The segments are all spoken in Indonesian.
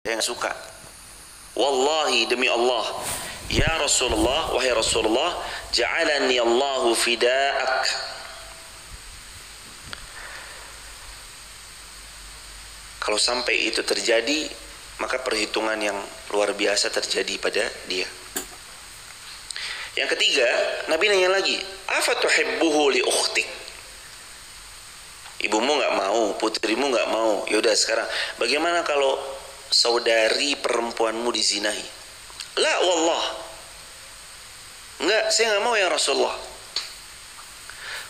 Saya nggak suka. Wallahi, demi Allah, ya Rasulullah, wahai Rasulullah, ja'alani Allahu fida'ak. Kalau sampai itu terjadi, maka perhitungan yang luar biasa terjadi pada dia. Yang ketiga, Nabi nanya lagi, afatuhibbuhu li ukhtik? Ibumu nggak mau, putrimu nggak mau. Yaudah sekarang, bagaimana kalau saudari perempuanmu dizinahi? La wallah, enggak, saya nggak mau ya Rasulullah.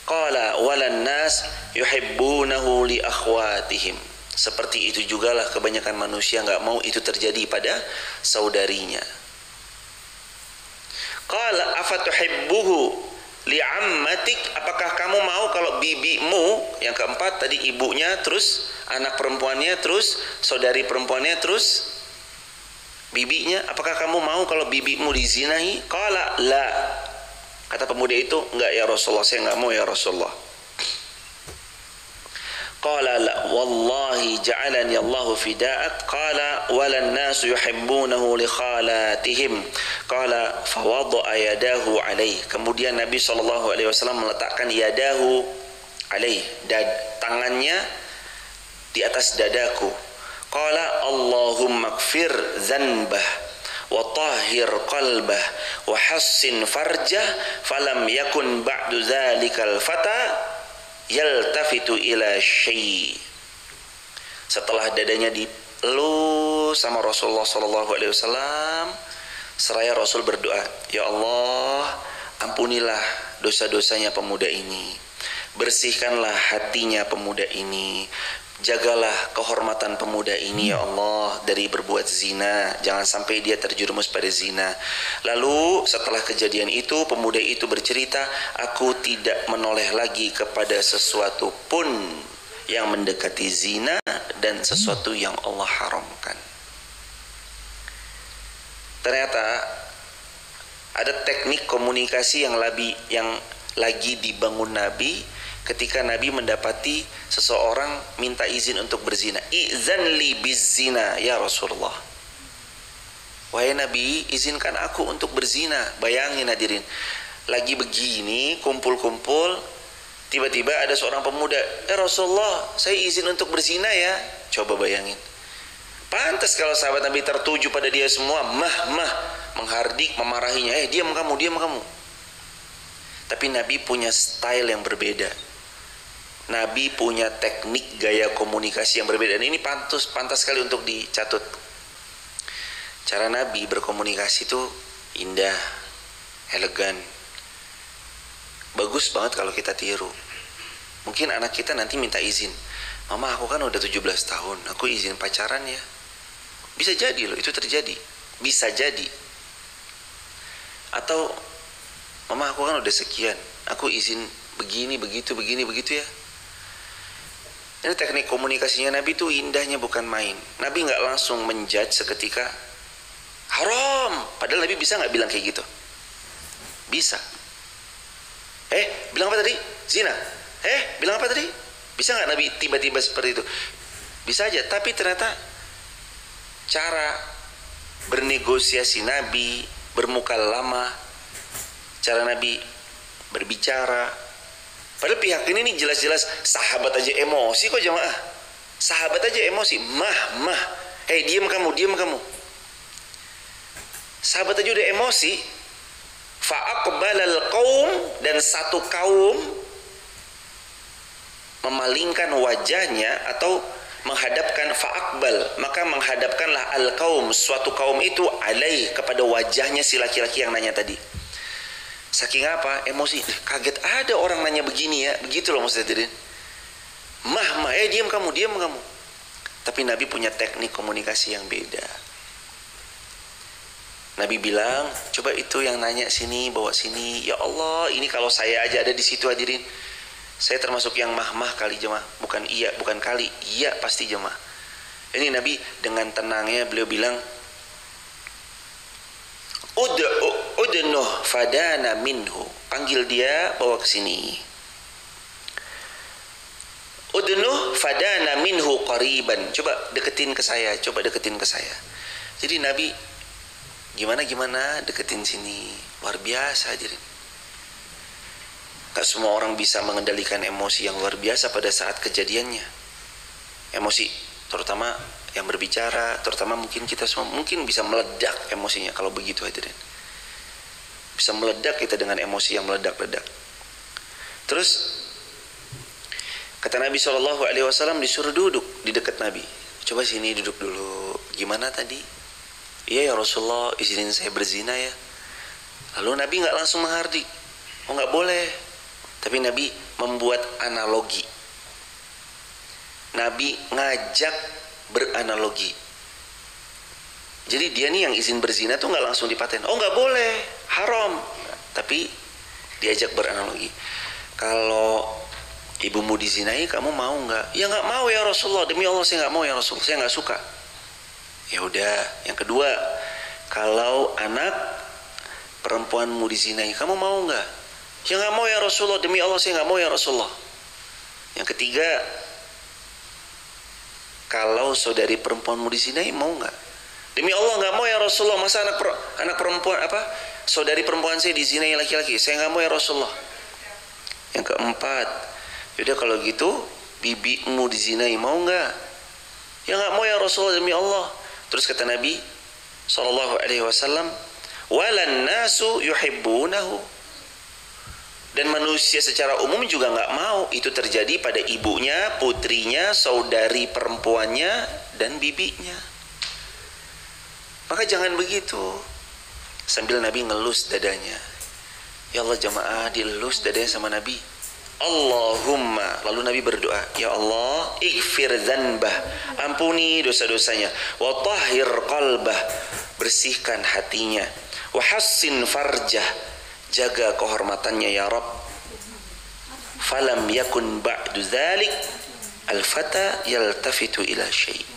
Qala walan nas yuhibbunahu li akhwatihim. Seperti itu jugalah kebanyakan manusia nggak mau itu terjadi pada saudarinya. Qala afatuhibbuhu li ammatik? Apakah kamu mau kalau bibimu, yang keempat tadi ibunya, terus anak perempuannya, terus saudari perempuannya, terus bibinya, apakah kamu mau kalau bibimu dizinahi? Qala la. Kata pemuda itu, enggak ya Rasulullah, saya enggak mau ya Rasulullah. Qala la wallahi ja'alani Allahu fida'ak. Qala walan nasu yuhibbunahu li khalatihim. Qala fawada'a yadahu alaih. Kemudian Nabi SAW meletakkan yadahu alaih, tangannya di atas dadaku. Qala Allahumma gfir zanbah wa tahhir qalbah wa hassin farjah falam yakun ba'du dhalikal fata yaltafitu ila syai'. Setelah dadanya dielus sama Rasulullah SAW, seraya Rasul berdoa, ya Allah, ampunilah dosa-dosanya pemuda ini, bersihkanlah hatinya pemuda ini, jagalah kehormatan pemuda ini ya Allah dari berbuat zina, jangan sampai dia terjerumus pada zina. Lalu setelah kejadian itu, pemuda itu bercerita, aku tidak menoleh lagi kepada sesuatu pun yang mendekati zina dan sesuatu yang Allah haramkan. Ternyata ada teknik komunikasi yang lagi dibangun Nabi ketika Nabi mendapati seseorang minta izin untuk berzina. Izan li bizina ya Rasulullah. Wahai Nabi, izinkan aku untuk berzina. Bayangin hadirin, lagi begini kumpul-kumpul, tiba-tiba ada seorang pemuda, Rasulullah, saya izin untuk berzina ya. Coba bayangin. Pantas kalau sahabat Nabi tertuju pada dia semua, menghardik, memarahinya, diam kamu, diam kamu. Tapi Nabi punya style yang berbeda. Nabi punya teknik gaya komunikasi yang berbeda. Dan ini pantas sekali untuk dicatut. Cara Nabi berkomunikasi itu indah, elegan. Bagus banget kalau kita tiru. Mungkin anak kita nanti minta izin, Mama aku kan udah 17 tahun, aku izin pacaran ya. Bisa jadi loh, itu terjadi. Bisa jadi. Atau Mama aku kan udah sekian, aku izin begini, begitu ya. Ini teknik komunikasinya Nabi itu indahnya bukan main. Nabi gak langsung menjudge seketika haram. Padahal Nabi bisa gak bilang kayak gitu? Bisa. Bilang apa tadi? Zina. Bilang apa tadi? Bisa gak Nabi tiba-tiba seperti itu? Bisa aja. Tapi ternyata cara bernegosiasi Nabi, bermuka lama, cara Nabi berbicara, padahal pihak ini nih jelas-jelas sahabat aja emosi kok jamaah. Sahabat aja emosi, diam kamu. Sahabat aja udah emosi. Fa'aqbalal qaum, dan satu kaum memalingkan wajahnya atau menghadapkan fa'aqbal, maka menghadapkanlah al-qaum, suatu kaum itu alaih, kepada wajahnya si laki-laki yang nanya tadi. Saking apa? Emosi. Kaget ada orang nanya begini ya. Begitu loh maksudnya. Diam kamu. Tapi Nabi punya teknik komunikasi yang beda. Nabi bilang, coba itu yang nanya sini, bawa sini. Ya Allah, ini kalau saya aja ada di situ hadirin, saya termasuk yang kali jemaah. Bukan iya, bukan kali. Iya pasti jemaah. Ini Nabi dengan tenangnya beliau bilang, udnuh fadana minhu. Panggil dia, bawa ke sini. Udnuh fadana minhu qariban. Coba deketin ke saya, coba deketin ke saya. Jadi Nabi gimana deketin sini. Luar biasa hadirin. Gak semua orang bisa mengendalikan emosi yang luar biasa pada saat kejadiannya. Emosi, terutama yang berbicara, terutama mungkin kita semua mungkin bisa meledak emosinya kalau begitu hadirin. Bisa meledak kita dengan emosi yang meledak-ledak. Terus kata Nabi SAW disuruh duduk di dekat Nabi. Coba sini duduk dulu. Gimana tadi? Iya ya Rasulullah, izinin saya berzina ya. Lalu Nabi nggak langsung menghardik. Oh nggak boleh. Tapi Nabi membuat analogi. Nabi ngajak beranalogi. Jadi dia nih yang izin berzina tuh nggak langsung dipaten. Oh nggak boleh, haram. Tapi diajak beranalogi. Kalau ibumu dizinai, kamu mau nggak? Ya nggak mau ya Rasulullah. Demi Allah saya nggak mau ya Rasulullah. Saya nggak suka. Ya udah. Yang kedua, kalau anak perempuanmu dizinai, kamu mau nggak? Ya nggak mau ya Rasulullah. Demi Allah saya nggak mau ya Rasulullah. Yang ketiga, kalau saudari perempuanmu dizinai, mau nggak? Demi Allah nggak mau ya Rasulullah. Masa anak perempuan saudari perempuan saya dizinai laki-laki? Saya nggak mau ya Rasulullah. Yang keempat, yaudah kalau gitu bibimu dizinai, mau nggak? Ya nggak mau ya Rasulullah demi Allah. Terus kata Nabi SAW, walan nasu yuhibbunahu. Dan manusia secara umum juga nggak mau itu terjadi pada ibunya, putrinya, saudari perempuannya, dan bibinya. Maka jangan begitu. Sambil Nabi ngelus dadanya. Ya Allah jamaah, dilus dadanya sama Nabi. Allahumma, lalu Nabi berdoa, ya Allah, ighfir dzanbah, ampuni dosa-dosanya, wa tahhir qalbah, bersihkan hatinya, wa hassin farjah, jaga kehormatannya ya Rabb. Falam yakun ba'du dzalik al-fata yaltafitu ila syai'.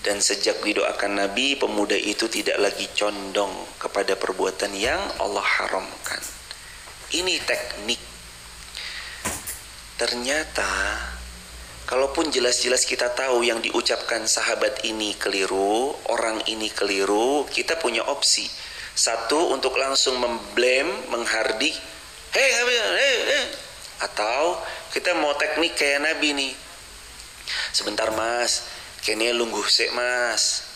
Dan sejak didoakan Nabi, pemuda itu tidak lagi condong kepada perbuatan yang Allah haramkan. Ini teknik. Ternyata kalaupun jelas-jelas kita tahu yang diucapkan sahabat ini keliru, orang ini keliru, kita punya opsi. Satu, untuk langsung memblame, menghardik, atau kita mau teknik kayak Nabi nih. Sebentar mas, kayaknya lungguh sih mas.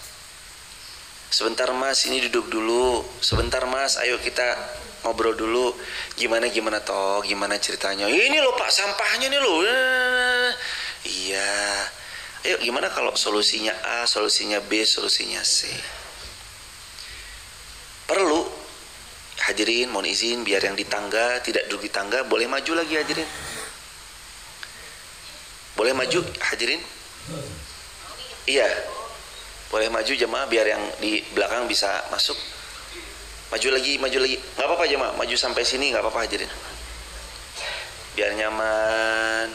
Sebentar mas, ini duduk dulu. Sebentar mas, ayo kita ngobrol dulu. Gimana toh, gimana ceritanya? Ini loh pak, sampahnya nih loh. Iya. Ayo gimana kalau solusinya A, solusinya B, solusinya C. Perlu hadirin, mohon izin biar yang di tangga tidak duduk di tangga boleh maju lagi hadirin. Boleh maju hadirin? Iya. Boleh maju jemaah biar yang di belakang bisa masuk. Maju lagi. Nggak apa-apa jemaah, maju sampai sini nggak apa-apa hadirin. Biar nyaman.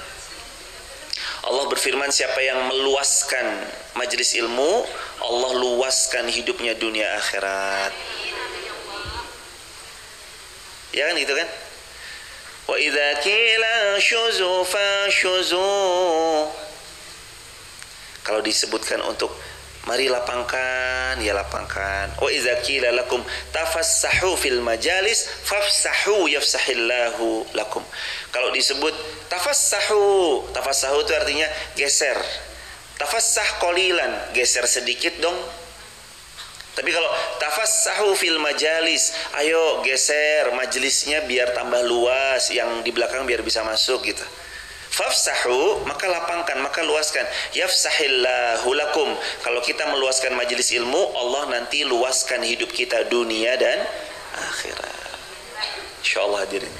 Allah berfirman, siapa yang meluaskan majelis ilmu, Allah luaskan hidupnya dunia akhirat. Ya kan gitu kan? Wa idza qila syuzu fashuzu. Kalau disebutkan untuk mari lapangkan, ya lapangkan. Wa idza qila lakum tafassahu fil majalis fafsahu yafsahillahu lakum. Kalau disebut tafassahu itu artinya geser. Tafassah qalilan, geser sedikit dong. Tapi kalau tafassahu fil majalis, ayo geser majelisnya biar tambah luas, yang di belakang biar bisa masuk gitu. Fafsahu, maka lapangkan, maka luaskan. Yafsahillahu lakum. Kalau kita meluaskan majelis ilmu, Allah nanti luaskan hidup kita dunia dan akhirat. Insyaallah hadirin.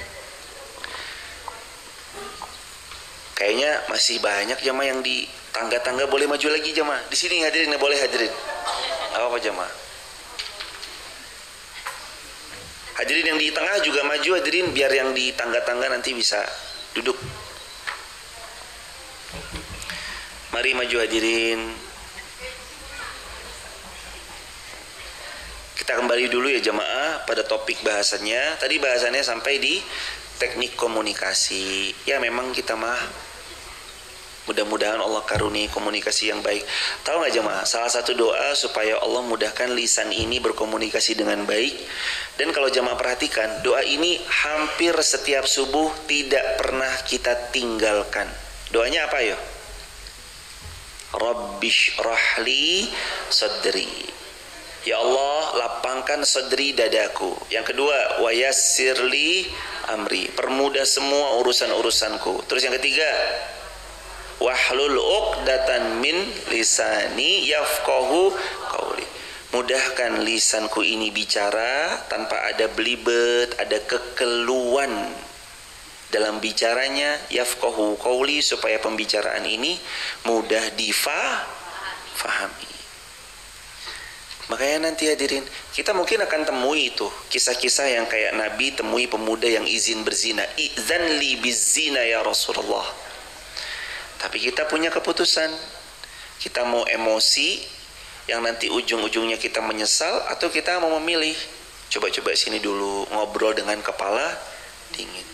Kayaknya masih banyak jamaah yang di tangga-tangga, boleh maju lagi jamaah. Di sini hadirin boleh hadirin. Apa jamaah? Hadirin yang di tengah juga maju hadirin, biar yang di tangga-tangga nanti bisa duduk. Mari maju hadirin. Kita kembali dulu ya jamaah pada topik bahasannya. Tadi bahasannya sampai di teknik komunikasi. Ya memang kita mah Mudah-mudahan Allah karuniai komunikasi yang baik. Tahu nggak jemaah, salah satu doa supaya Allah mudahkan lisan ini berkomunikasi dengan baik. Dan kalau jemaah perhatikan, doa ini hampir setiap subuh tidak pernah kita tinggalkan. Doanya apa ya? Rabbishrahli sadri. Ya Allah, lapangkan sadri dadaku. Yang kedua, wayassirli amri. Permudah semua urusan-urusanku. Terus yang ketiga, wahlul uqdatan min lisani yafqahu qauli. Mudahkan lisanku ini bicara tanpa ada belibet, ada kekeluhan dalam bicaranya, yafqahu qauli, supaya pembicaraan ini mudah difahami. Makanya nanti hadirin, kita mungkin akan temui itu kisah-kisah yang kayak Nabi temui pemuda yang izin berzina. Idzan li bizina ya Rasulullah. Tapi kita punya keputusan, kita mau emosi yang nanti ujung-ujungnya kita menyesal, atau kita mau memilih coba-coba sini dulu, ngobrol dengan kepala dingin.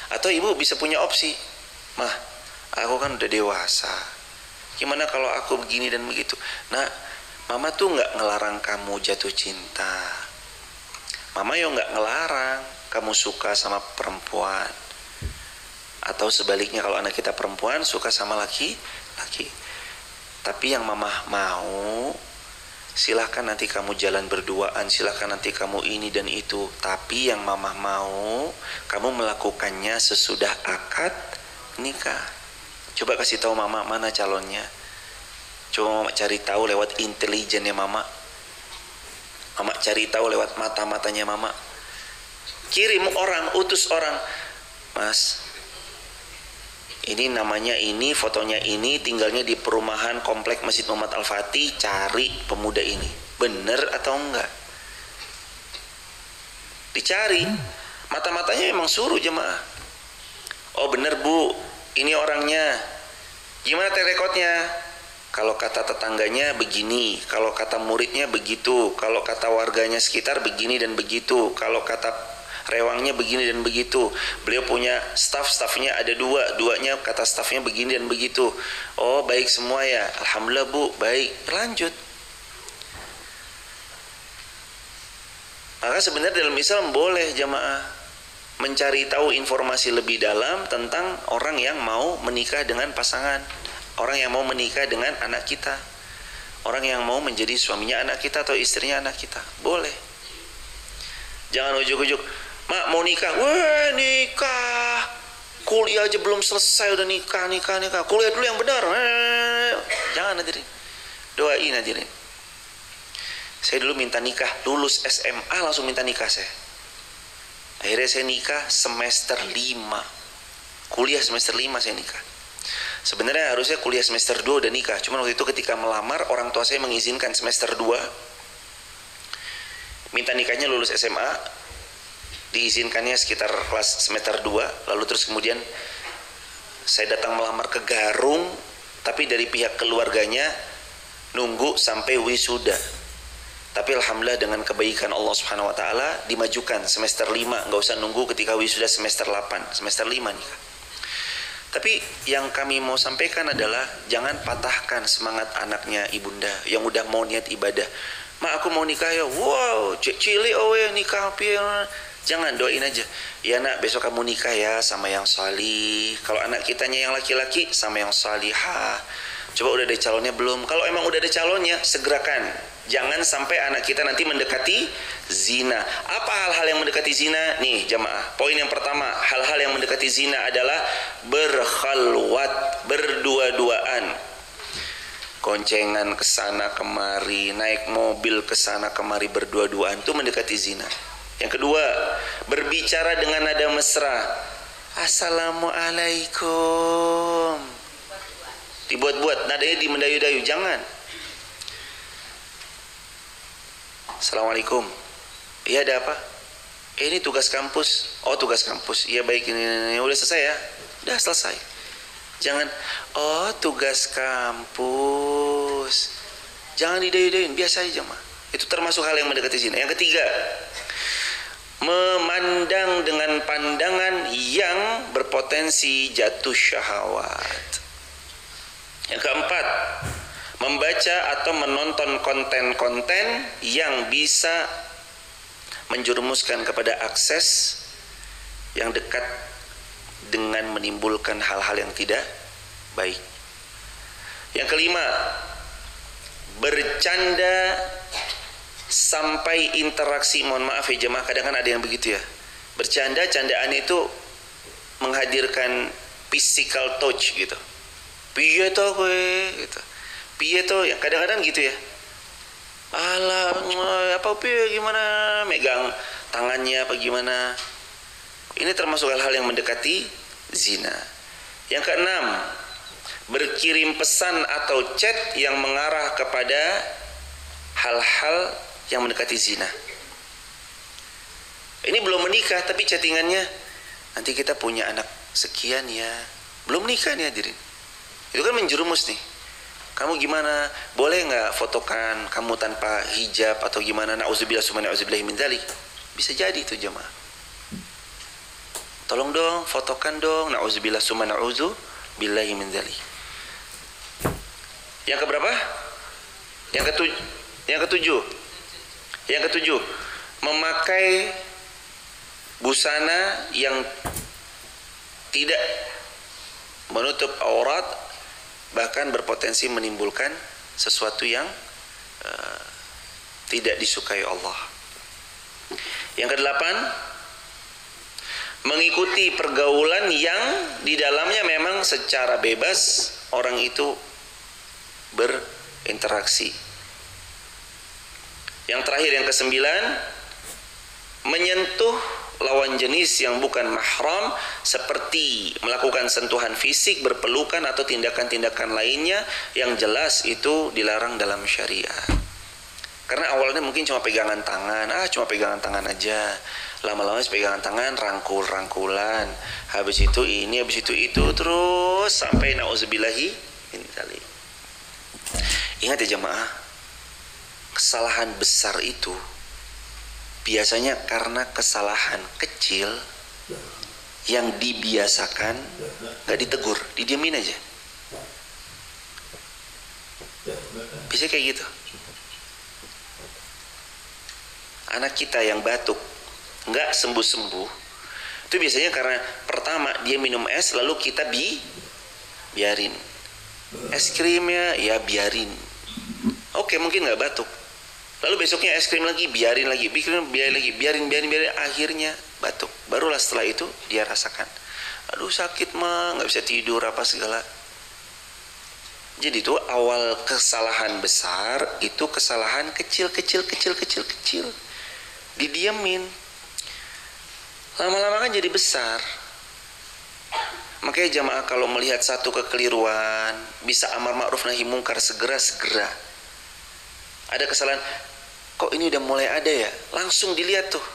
Atau ibu bisa punya opsi, mah aku kan udah dewasa, gimana kalau aku begini dan begitu. Nah, mama tuh nggak ngelarang kamu jatuh cinta, mama yo nggak ngelarang kamu suka sama perempuan, atau sebaliknya kalau anak kita perempuan suka sama laki-laki. Tapi yang mama mau, silahkan nanti kamu jalan berduaan, silahkan nanti kamu ini dan itu. Tapi yang mama mau, kamu melakukannya sesudah akad nikah. Coba kasih tahu mama mana calonnya. Coba mama cari tahu lewat intelijennya mama. Mama cari tahu lewat mata-matanya mama. Kirim orang, utus orang, mas, ini namanya ini, fotonya ini, tinggalnya di perumahan komplek Masjid Muhammad Al-Fatih, cari pemuda ini. Bener atau enggak? Dicari. Mata-matanya memang suruh jemaah. Oh bener bu, ini orangnya. Gimana rekodnya? Kalau kata tetangganya begini, kalau kata muridnya begitu, kalau kata warganya sekitar begini dan begitu, kalau kata rewangnya begini dan begitu. Beliau punya staffnya ada duanya kata staffnya begini dan begitu. Oh baik semua ya, alhamdulillah bu, baik, lanjut. Maka sebenarnya dalam Islam boleh jamaah mencari tahu informasi lebih dalam tentang orang yang mau menikah dengan pasangan, orang yang mau menikah dengan anak kita, orang yang mau menjadi suaminya anak kita atau istrinya anak kita. Boleh. Jangan ujuk-ujuk, mak mau nikah, wah nikah, kuliah aja belum selesai udah nikah, kuliah dulu yang benar. Jangan hadirin, doain hadirin. Saya dulu minta nikah, lulus SMA langsung minta nikah saya. Akhirnya saya nikah semester 5, kuliah semester 5 saya nikah. Sebenarnya harusnya kuliah semester 2 udah nikah, cuman waktu itu ketika melamar orang tua saya mengizinkan semester 2. Minta nikahnya lulus SMA, diizinkannya sekitar kelas semester 2, lalu terus kemudian saya datang melamar ke Garung, tapi dari pihak keluarganya nunggu sampai wisuda. Tapi alhamdulillah dengan kebaikan Allah Subhanahu wa taala dimajukan semester 5, enggak usah nunggu ketika wisuda semester 8, semester 5 nikah. Tapi yang kami mau sampaikan adalah jangan patahkan semangat anaknya ibunda yang udah mau niat ibadah. Mak aku mau nikah ya, wow, cili owe nikah pian. Jangan, doain aja. Ya nak, besok kamu nikah ya sama yang salih. Kalau anak kitanya yang laki-laki sama yang salihah. Coba udah ada calonnya belum? Kalau emang udah ada calonnya, segerakan. Jangan sampai anak kita nanti mendekati zina. Apa hal-hal yang mendekati zina? Nih jamaah, poin yang pertama, hal-hal yang mendekati zina adalah berkhalwat, berdua-duaan. Koncengan kesana kemari, naik mobil kesana kemari berdua-duaan, itu mendekati zina. Yang kedua, berbicara dengan nada mesra. Assalamualaikum. Dibuat-buat, nadanya di mendayu-dayu, jangan. Assalamualaikum. Iya ada apa? Ini tugas kampus. Oh tugas kampus. Iya baik, ini udah selesai ya? Udah selesai. Jangan, oh tugas kampus. Jangan didayu-dayuin, biasa aja mah. Itu termasuk hal yang mendekati zina. Yang ketiga, memandang dengan pandangan yang berpotensi jatuh syahwat. Yang keempat, membaca atau menonton konten-konten yang bisa menjerumuskan kepada akses yang dekat dengan menimbulkan hal-hal yang tidak baik. Yang kelima, bercanda sampai interaksi, mohon maaf ya jemaah, kadang kan ada yang begitu ya. Bercanda, candaan itu menghadirkan physical touch gitu. Piye to kowe gitu. Piye to, yang kadang-kadang gitu ya. Alah, apa piye gimana, megang tangannya apa gimana. Ini termasuk hal-hal yang mendekati zina. Yang keenam, berkirim pesan atau chat yang mengarah kepada hal-hal yang mendekati zina. Ini belum menikah tapi chattingannya, nanti kita punya anak sekian ya. Belum nikah nih hadirin. Itu kan menjerumus nih. Kamu gimana? Boleh nggak fotokan kamu tanpa hijab atau gimana? Na'udzubillah summa na'udzubillah min dzalik. Bisa jadi itu jemaah. Tolong dong, fotokan dong. Na'udzubillah summa na'udzubillah min dzalik. Yang keberapa? Yang ketujuh, memakai busana yang tidak menutup aurat, bahkan berpotensi menimbulkan sesuatu yang tidak disukai Allah. Yang kedelapan, mengikuti pergaulan yang di dalamnya memang secara bebas orang itu berinteraksi. Yang terakhir, yang kesembilan, menyentuh lawan jenis yang bukan mahram, seperti melakukan sentuhan fisik, berpelukan atau tindakan-tindakan lainnya yang jelas itu dilarang dalam syariat. Karena awalnya mungkin cuma pegangan tangan, cuma pegangan tangan aja. Lama-lama pegangan tangan, rangkul-rangkulan, habis itu ini, habis itu terus sampai na'udzubillahi min dzalik. Ingat ya jemaah, kesalahan besar itu biasanya karena kesalahan kecil yang dibiasakan, gak ditegur, didiamin aja. Bisa kayak gitu. Anak kita yang batuk gak sembuh-sembuh, itu biasanya karena pertama dia minum es, lalu kita biarin. Es krimnya ya biarin. Oke, mungkin gak batuk. Lalu besoknya es krim lagi, biarin lagi, biarin, akhirnya batuk. Barulah setelah itu dia rasakan, aduh sakit mah, nggak bisa tidur apa segala. Jadi itu awal kesalahan besar, itu kesalahan kecil, didiamin. Lama-lama kan jadi besar. Makanya jamaah kalau melihat satu kekeliruan, bisa amar ma'ruf nahi mungkar, segera. Ada kesalahan, kok ini udah mulai ada ya, langsung dilihat tuh.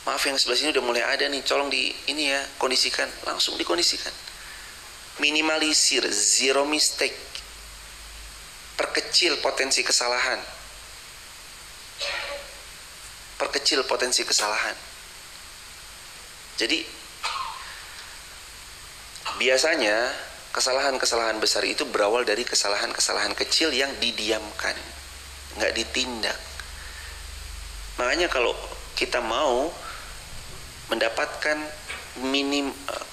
Maaf yang sebelah sini udah mulai ada nih, tolong ini ya, kondisikan, langsung dikondisikan. Minimalisir, zero mistake. Perkecil potensi kesalahan. Jadi biasanya kesalahan-kesalahan besar itu berawal dari kesalahan-kesalahan kecil yang didiamkan, nggak ditindak. Makanya kalau kita mau mendapatkan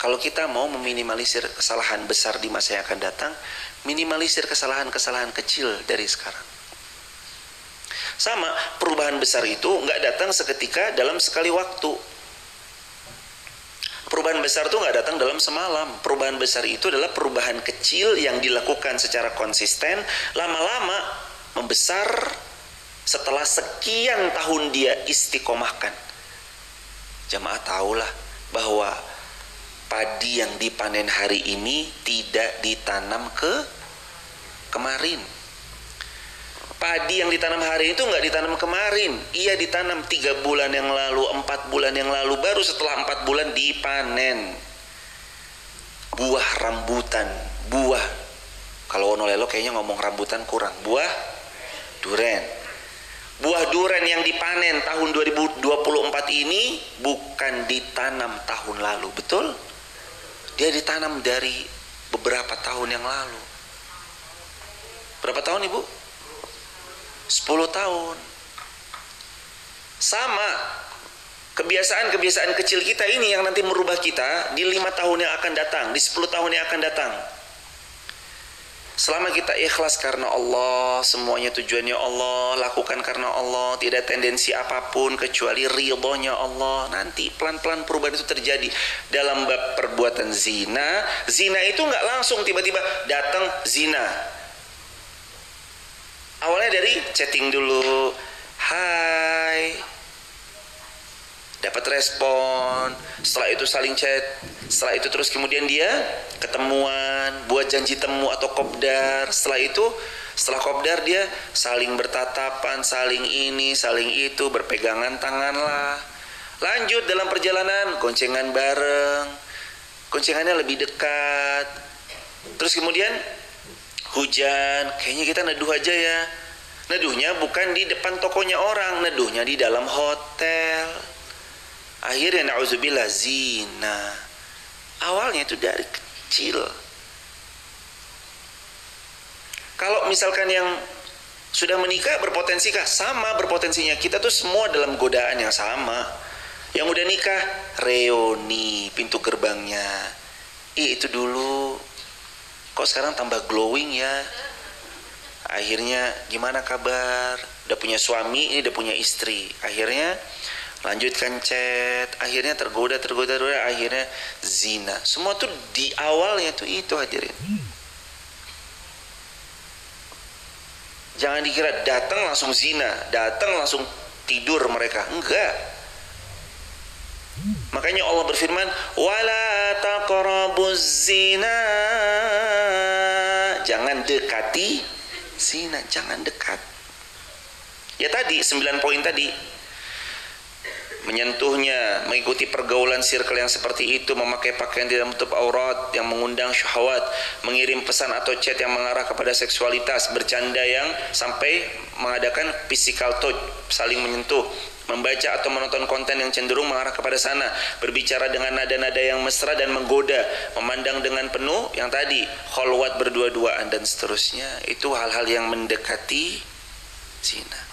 kalau kita mau meminimalisir kesalahan besar di masa yang akan datang, minimalisir kesalahan-kesalahan kecil dari sekarang. Sama, perubahan besar itu nggak datang seketika dalam sekali waktu. Perubahan besar itu nggak datang dalam semalam. Perubahan besar itu adalah perubahan kecil yang dilakukan secara konsisten, lama-lama membesar setelah sekian tahun dia istiqomahkan. Jamaah tahulah bahwa padi yang dipanen hari ini tidak ditanam kemarin. Padi yang ditanam hari itu nggak ditanam kemarin, ia ditanam 3 bulan yang lalu, 4 bulan yang lalu, baru setelah 4 bulan dipanen. Buah rambutan, kalau Ono Lelo kayaknya ngomong rambutan kurang, buah duren. Buah durian yang dipanen tahun 2024 ini bukan ditanam tahun lalu, betul? Dia ditanam dari beberapa tahun yang lalu. Berapa tahun Ibu? 10 tahun. Sama kebiasaan-kebiasaan kecil kita ini yang nanti merubah kita di 5 tahun yang akan datang, di 10 tahun yang akan datang. Selama kita ikhlas karena Allah, semuanya tujuannya Allah, lakukan karena Allah, tidak tendensi apapun kecuali ridhonya Allah, nanti pelan-pelan perubahan itu terjadi. Dalam bab perbuatan zina, zina itu nggak langsung tiba-tiba datang zina. Awalnya dari chatting dulu, hai, dapat respon, setelah itu saling chat, setelah itu terus kemudian dia ketemuan, buat janji temu atau kopdar, setelah kopdar dia saling bertatapan, saling ini, saling itu, berpegangan tangan lah. Lanjut dalam perjalanan, goncengan bareng, goncengannya lebih dekat, terus kemudian hujan, kayaknya kita neduh aja ya. Neduhnya bukan di depan tokonya orang, neduhnya di dalam hotel. Akhirnya na'udzubillah zina. Awalnya itu dari kecil. Kalau misalkan yang sudah menikah berpotensi kah? Sama berpotensinya. Kita tuh semua dalam godaan yang sama. Yang udah nikah, reuni pintu gerbangnya. Itu dulu. Kok sekarang tambah glowing ya? Akhirnya gimana kabar? Udah punya suami, ini udah punya istri. Akhirnya lanjutkan chat, akhirnya tergoda, akhirnya zina. Semua tuh di awalnya tuh itu hadirin. Jangan dikira datang langsung zina, datang langsung tidur mereka. Enggak. Makanya Allah berfirman, wala taqrabuz zina. Jangan dekati zina, jangan dekat. Ya tadi 9 poin tadi. Menyentuhnya, mengikuti pergaulan circle yang seperti itu, memakai pakaian tidak menutup aurat yang mengundang syahwat, mengirim pesan atau chat yang mengarah kepada seksualitas, bercanda yang sampai mengadakan physical touch, saling menyentuh, membaca atau menonton konten yang cenderung mengarah kepada sana, berbicara dengan nada-nada yang mesra dan menggoda, memandang dengan penuh yang tadi, kholwat berdua-duaan dan seterusnya. Itu hal-hal yang mendekati zina.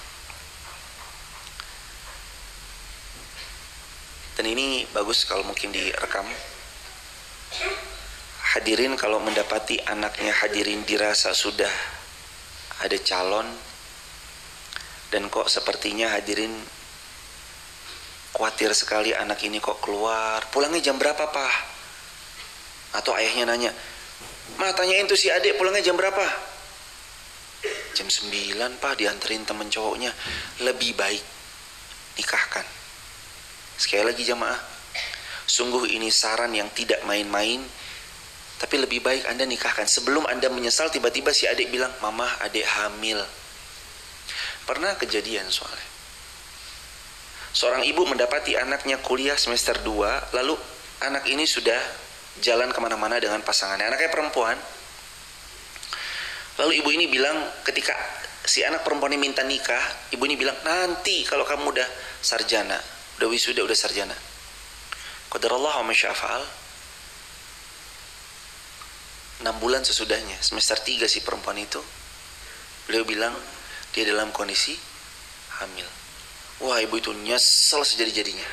Dan ini bagus kalau mungkin direkam. Hadirin kalau mendapati anaknya hadirin dirasa sudah ada calon, dan kok sepertinya hadirin khawatir sekali anak ini kok keluar, pulangnya jam berapa Pak? Atau ayahnya nanya, Ma tanyain tuh si adik pulangnya jam berapa? Jam 9 Pak, dianterin temen cowoknya. Lebih baik nikahkan. Sekali lagi jamaah, sungguh ini saran yang tidak main-main, tapi lebih baik Anda nikahkan sebelum Anda menyesal tiba-tiba si adik bilang, Mama adik hamil. Pernah kejadian soalnya, seorang ibu mendapati anaknya kuliah semester 2, lalu anak ini sudah jalan kemana-mana dengan pasangannya, anaknya perempuan. Lalu ibu ini bilang, ketika si anak perempuan ini minta nikah, ibu ini bilang, nanti kalau kamu udah sarjana, udah wisuda, udah sarjana. Qadarullah wa masya'afa'al. 6 bulan sesudahnya, semester 3 si perempuan itu, beliau bilang dia dalam kondisi hamil. Wah, ibu itu nyesel sejadi-jadinya.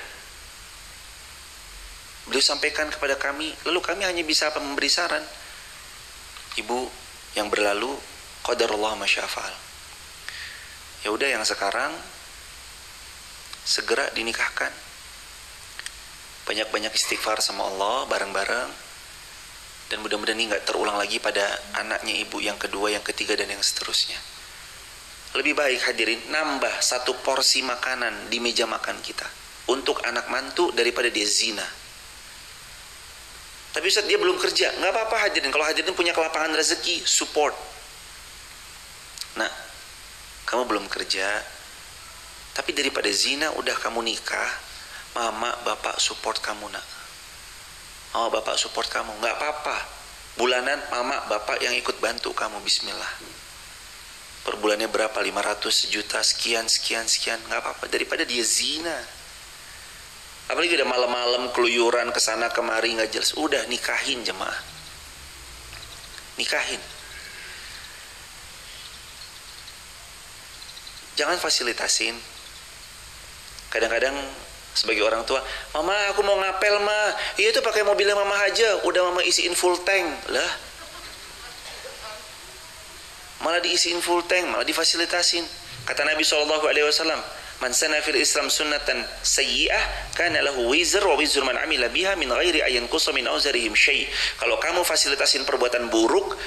Beliau sampaikan kepada kami, lalu kami hanya bisa memberi saran. Ibu, yang berlalu qadarullah wa masya'afa'al. Ya udah, yang sekarang segera dinikahkan. Banyak-banyak istighfar sama Allah bareng-bareng, dan mudah-mudahan ini gak terulang lagi pada anaknya ibu yang kedua, yang ketiga, dan yang seterusnya. Lebih baik hadirin nambah 1 porsi makanan di meja makan kita untuk anak mantu daripada dia zina. Tapi Ustaz dia belum kerja, gak apa-apa hadirin. Kalau hadirin punya kelapangan rezeki, support. Nah, kamu belum kerja, tapi daripada zina, udah kamu nikah, mama bapak support kamu nak. Mama bapak support kamu, nggak apa-apa. Bulanan mama bapak yang ikut bantu kamu, bismillah. Per bulannya berapa? 500 juta, sekian, nggak apa-apa daripada dia zina. Apalagi udah malam-malam keluyuran kesana kemari nggak jelas. Udah nikahin jemaah, nikahin. Jangan fasilitasin. Kadang-kadang sebagai orang tua, mama aku mau ngapel mah, iya tuh pakai mobilnya mama aja, udah mama isiin full tank lah. Malah diisiin full tank, malah difasilitasin. Kata Nabi SAW, man sana fil Islam sunnatan sayyi'ah kana lahu wizr wa wizru man amila biha min ghairi ayyan qusa min auzarihim syai'. Kalau kamu fasilitasin perbuatan buruk,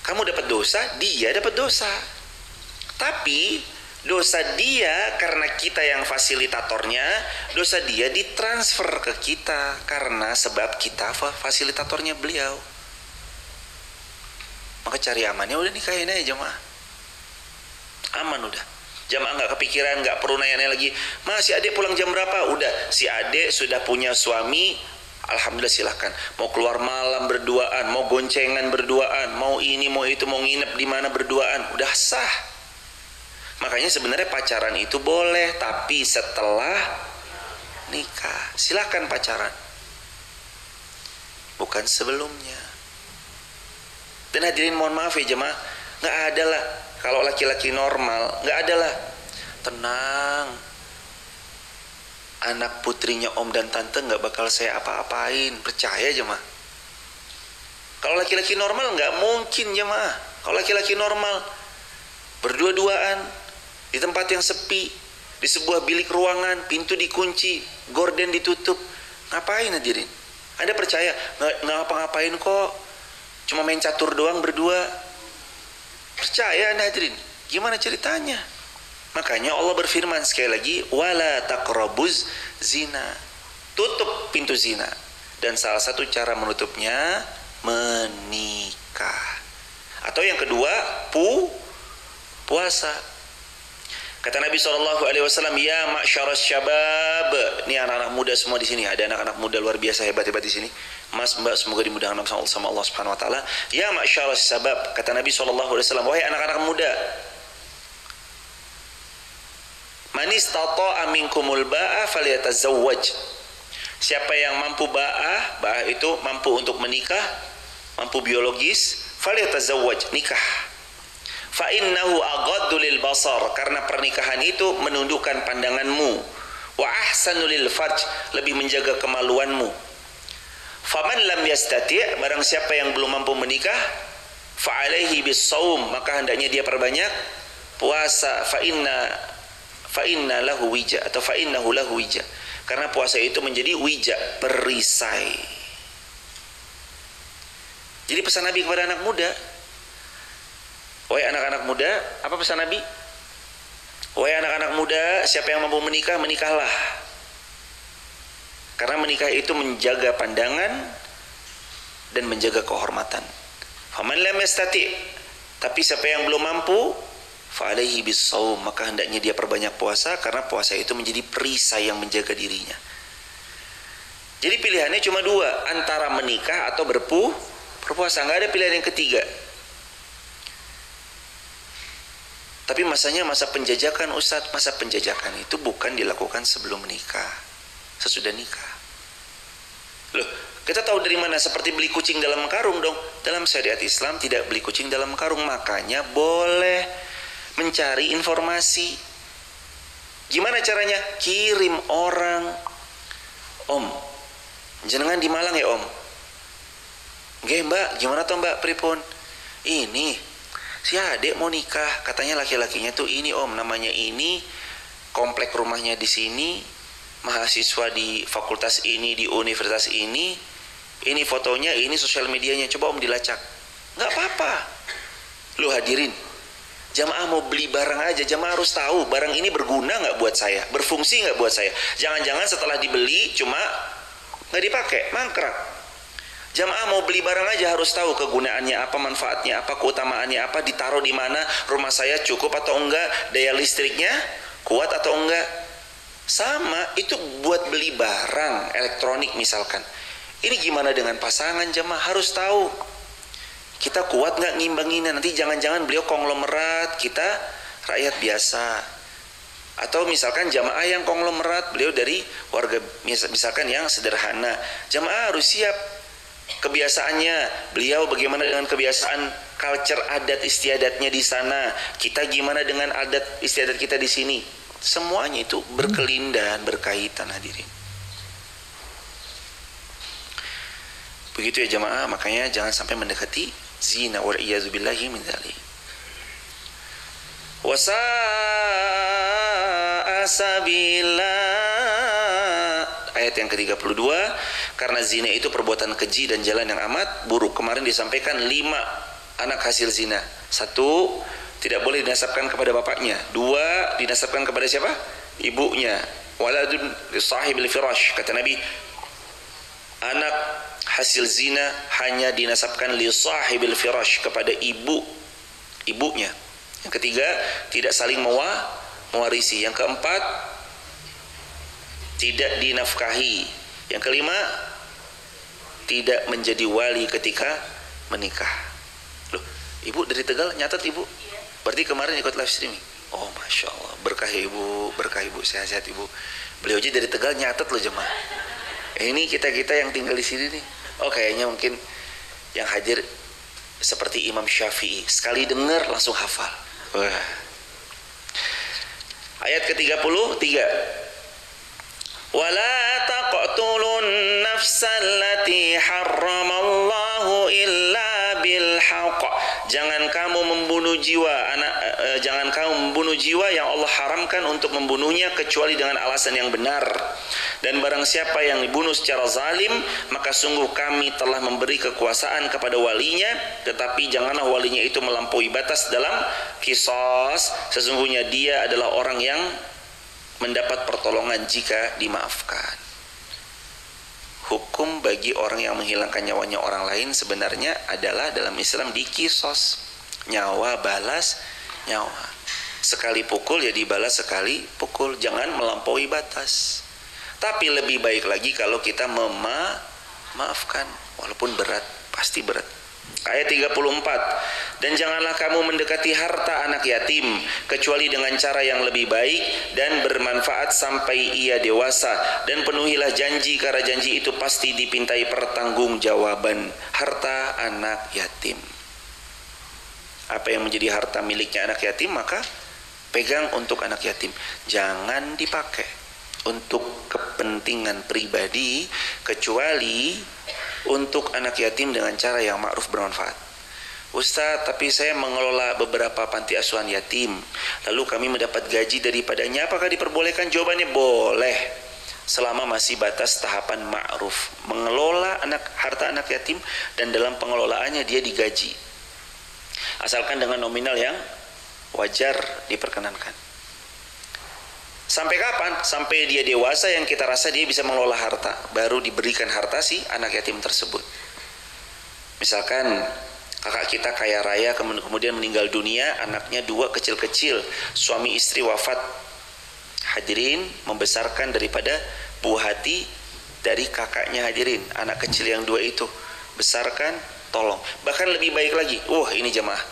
kamu dapat dosa, dia dapat dosa. Tapi dosa dia karena kita yang fasilitatornya, dosa dia ditransfer ke kita karena sebab kita fasilitatornya beliau. Maka cari amannya, udah nikahin aja jemaah. Aman udah. Jemaah nggak kepikiran, nggak perlu nanya-nanya lagi. Mas, si adik pulang jam berapa? Udah, si adik sudah punya suami. Alhamdulillah silahkan. Mau keluar malam berduaan, mau goncengan berduaan, mau ini, mau itu, mau nginep di mana berduaan, udah sah. Makanya sebenarnya pacaran itu boleh, tapi setelah nikah. Silahkan pacaran, bukan sebelumnya. Dan hadirin mohon maaf ya jemaah, nggak ada lah kalau laki-laki normal, nggak ada lah. Tenang, anak putrinya om dan tante nggak bakal saya apa-apain, percaya jemaah. Kalau laki-laki normal nggak mungkin jemaah. Kalau laki-laki normal berdua-duaan di tempat yang sepi, di sebuah bilik ruangan, pintu dikunci, gorden ditutup, ngapain hadirin? Anda percaya nggak ngapa-ngapain kok, cuma main catur doang berdua? Percaya Anda hadirin? Gimana ceritanya? Makanya Allah berfirman sekali lagi, wala taqrabuz zina, tutup pintu zina. Dan salah satu cara menutupnya menikah. Atau yang kedua, puasa. Kata Nabi SAW, ya ma'syaras syabab. Ini anak-anak muda semua di sini. Ada anak-anak muda luar biasa hebat-hebat di sini. Mas, mbak, semoga dimudahkan sama Allah Subhanahu Wa Taala. Ya ma'syaras syabab. Kata Nabi SAW, wahai anak-anak muda, man istata'a minkumul ba'a falyatazawwaj. Siapa yang mampu ba'ah itu mampu untuk menikah, mampu biologis, falyatazawwaj, nikah. Fa innahu aghaddu lil basar, karena pernikahan itu menundukkan pandanganmu, wa ahsanu lil farj, lebih menjaga kemaluanmu. Faman lam yastati', barang siapa yang belum mampu menikah, fa alaihi bis-shaum, maka hendaknya dia perbanyak puasa. Fa inna lahu wija, atau fa innahu lahu wija, karena puasa itu menjadi wija, perisai. Jadi pesan Nabi kepada anak muda, wahai anak-anak muda, apa pesan Nabi? Wahai anak-anak muda, siapa yang mampu menikah, menikahlah. Karena menikah itu menjaga pandangan dan menjaga kehormatan. Faman lam yastati', tapi siapa yang belum mampu, fa alaihi bis-shaum, maka hendaknya dia perbanyak puasa, karena puasa itu menjadi perisai yang menjaga dirinya. Jadi pilihannya cuma dua, antara menikah atau berpuasa, nggak ada pilihan yang ketiga. Tapi masanya masa penjajakan Ustadz, masa penjajakan itu bukan dilakukan sebelum menikah, sesudah nikah. Loh, kita tahu dari mana? Seperti beli kucing dalam karung dong. Dalam syariat Islam tidak beli kucing dalam karung, makanya boleh mencari informasi. Gimana caranya? Kirim orang. Om, jenengan di Malang ya om? Nggih mbak, gimana toh mbak pripun? Ini si adik mau nikah, katanya laki-lakinya tuh ini om, namanya ini, komplek rumahnya di sini, mahasiswa di fakultas ini, di universitas ini fotonya, ini sosial medianya, coba om dilacak. Nggak apa-apa. Lu hadirin, jamaah mau beli barang aja, jamaah harus tahu barang ini berguna nggak buat saya, berfungsi nggak buat saya. Jangan-jangan setelah dibeli cuma nggak dipakai, mangkrak. Jamaah mau beli barang aja harus tahu kegunaannya apa, manfaatnya apa, keutamaannya apa, ditaruh di mana, rumah saya cukup atau enggak, daya listriknya kuat atau enggak. Sama itu buat beli barang elektronik misalkan. Ini gimana dengan pasangan, jamaah harus tahu. Kita kuat nggak ngimbanginnya? Nanti jangan-jangan beliau konglomerat, kita rakyat biasa. Atau misalkan jamaah yang konglomerat, beliau dari warga misalkan yang sederhana. Jamaah harus siap kebiasaannya. Beliau bagaimana dengan kebiasaan culture adat istiadatnya di sana. Kita gimana dengan adat istiadat kita di sini. Semuanya itu berkelindahan, berkaitan hadirin. Begitu ya jamaah, makanya jangan sampai mendekati zina wal iyadzu billahi min dzalik. Wasa'a sabila, ayat yang ke-32, karena zina itu perbuatan keji dan jalan yang amat buruk. Kemarin disampaikan 5 anak hasil zina. 1, tidak boleh dinasabkan kepada bapaknya. 2, dinasabkan kepada siapa? Ibunya. Waladun li sahibil firash, kata Nabi, anak hasil zina hanya dinasabkan li sahibil firash, kepada ibunya. Yang ketiga, tidak saling mewarisi. Yang keempat, tidak dinafkahi. Yang kelima, tidak menjadi wali ketika menikah. Loh, ibu dari Tegal nyatat ibu? Berarti kemarin ikut live streaming. Oh, masya Allah, berkah ibu, sehat-sehat ibu. Beliau aja dari Tegal nyatat loh jemaah. Ini kita yang tinggal di sini nih. Oh, kayaknya mungkin yang hadir seperti Imam Syafi'i, sekali dengar langsung hafal. Wah. Ayat ke-33. Wala taqtulun nafsallati harramallahu illa bil haqq. Jangan kamu membunuh jiwa jangan kamu membunuh jiwa yang Allah haramkan untuk membunuhnya kecuali dengan alasan yang benar. Dan barang siapa yang dibunuh secara zalim, maka sungguh kami telah memberi kekuasaan kepada walinya, tetapi janganlah walinya itu melampaui batas dalam qisas. Sesungguhnya dia adalah orang yang mendapat pertolongan jika dimaafkan. Hukum bagi orang yang menghilangkan nyawanya orang lain sebenarnya adalah dalam Islam di qisas. Nyawa balas nyawa. Sekali pukul ya dibalas sekali pukul, jangan melampaui batas. Tapi lebih baik lagi kalau kita memaafkan, walaupun berat, pasti berat. Ayat 34. Dan janganlah kamu mendekati harta anak yatim kecuali dengan cara yang lebih baik dan bermanfaat sampai ia dewasa, dan penuhilah janji karena janji itu pasti dipintai pertanggungjawaban. Harta anak yatim, apa yang menjadi harta miliknya anak yatim, maka pegang untuk anak yatim. Jangan dipakai untuk kepentingan pribadi kecuali untuk anak yatim dengan cara yang ma'ruf bermanfaat. Ustaz, tapi saya mengelola beberapa panti asuhan yatim, lalu kami mendapat gaji daripadanya, apakah diperbolehkan? Jawabannya boleh, selama masih batas tahapan ma'ruf. Mengelola harta anak yatim dan dalam pengelolaannya dia digaji, asalkan dengan nominal yang wajar diperkenankan. Sampai kapan? Sampai dia dewasa yang kita rasa dia bisa mengelola harta, baru diberikan harta si anak yatim tersebut. Misalkan kakak kita kaya raya kemudian meninggal dunia, anaknya 2 kecil-kecil, suami istri wafat. Hadirin, membesarkan daripada buah hati dari kakaknya hadirin, anak kecil yang 2 itu besarkan, tolong. Bahkan lebih baik lagi, ini jemaah,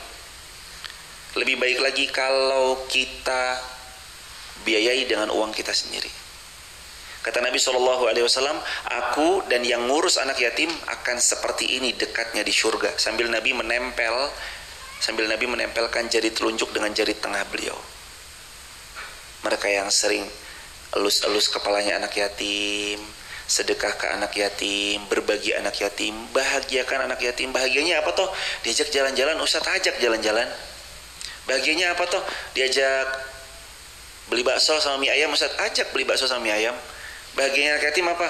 lebih baik lagi kalau kita biayai dengan uang kita sendiri. Kata Nabi SAW, aku dan yang ngurus anak yatim akan seperti ini dekatnya di surga. Sambil Nabi menempelkan jari telunjuk dengan jari tengah beliau. Mereka yang sering elus-elus kepalanya anak yatim, sedekah ke anak yatim, berbagi anak yatim, bahagiakan anak yatim. Bahagianya apa toh? Diajak jalan-jalan, Ustaz, ajak jalan-jalan. Bahagianya apa toh? Diajak beli bakso sama mie ayam, Ustaz, ajak beli bakso sama mie ayam. Bahagianya anak yatim apa?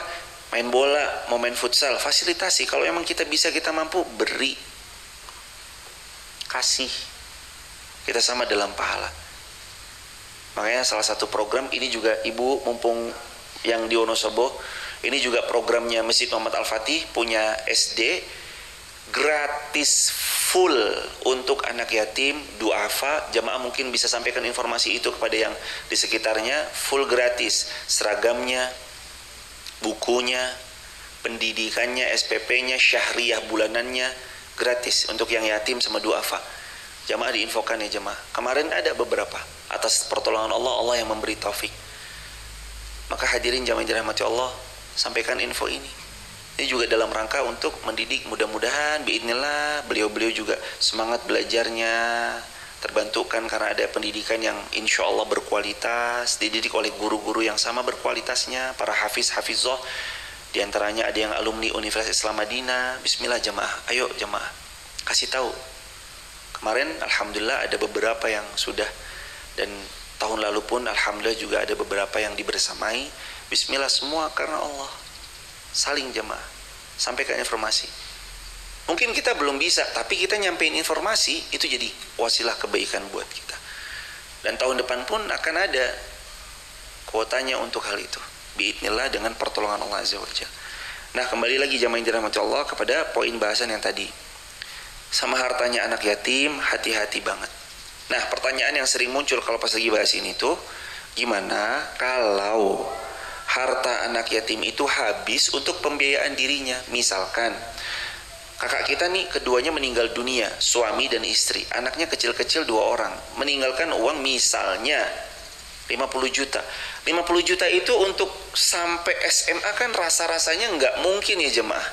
Main bola, mau main futsal, fasilitasi. Kalau emang kita bisa, kita mampu, beri, kasih, kita sama dalam pahala. Makanya salah satu program ini juga, ibu mumpung yang di Wonosobo, ini juga programnya Masjid Muhammad Al-Fatih, punya SD gratis full untuk anak yatim duafa. Jamaah mungkin bisa sampaikan informasi itu kepada yang di sekitarnya. Full gratis, seragamnya, bukunya, pendidikannya, SPP-nya, syahriyah bulanannya, gratis untuk yang yatim sama duafa. Jamaah diinfokan ya jamaah. Kemarin ada beberapa, atas pertolongan Allah, Allah yang memberi taufik. Maka hadirin jamaah yang dirahmati Allah, sampaikan info ini. Ini juga dalam rangka untuk mendidik, mudah-mudahan biidznillah beliau-beliau juga semangat belajarnya, terbantukan karena ada pendidikan yang insya Allah berkualitas, dididik oleh guru-guru yang sama berkualitasnya, para hafiz-hafizah, diantaranya ada yang alumni Universitas Islam Madinah. Bismillah jamaah, ayo jamaah, kasih tahu. Kemarin alhamdulillah ada beberapa yang sudah, dan tahun lalu pun alhamdulillah juga ada beberapa yang dibersamai. Bismillah, semua karena Allah. Saling jemaah, sampaikan informasi. Mungkin kita belum bisa, tapi kita nyampein informasi, itu jadi wasilah kebaikan buat kita. Dan tahun depan pun akan ada kuotanya untuk hal itu, biidznillah, dengan pertolongan Allah Azza wa Jalla. Nah, kembali lagi jamaah yang dirahmati Allah kepada poin bahasan yang tadi. Sama hartanya anak yatim, hati-hati banget. Nah, pertanyaan yang sering muncul kalau pas lagi bahas ini tuh, gimana kalau harta anak yatim itu habis untuk pembiayaan dirinya? Misalkan kakak kita nih keduanya meninggal dunia, suami dan istri, anaknya kecil-kecil 2 orang, meninggalkan uang misalnya 50 juta. 50 juta itu untuk sampai SMA kan rasa-rasanya nggak mungkin ya jemaah.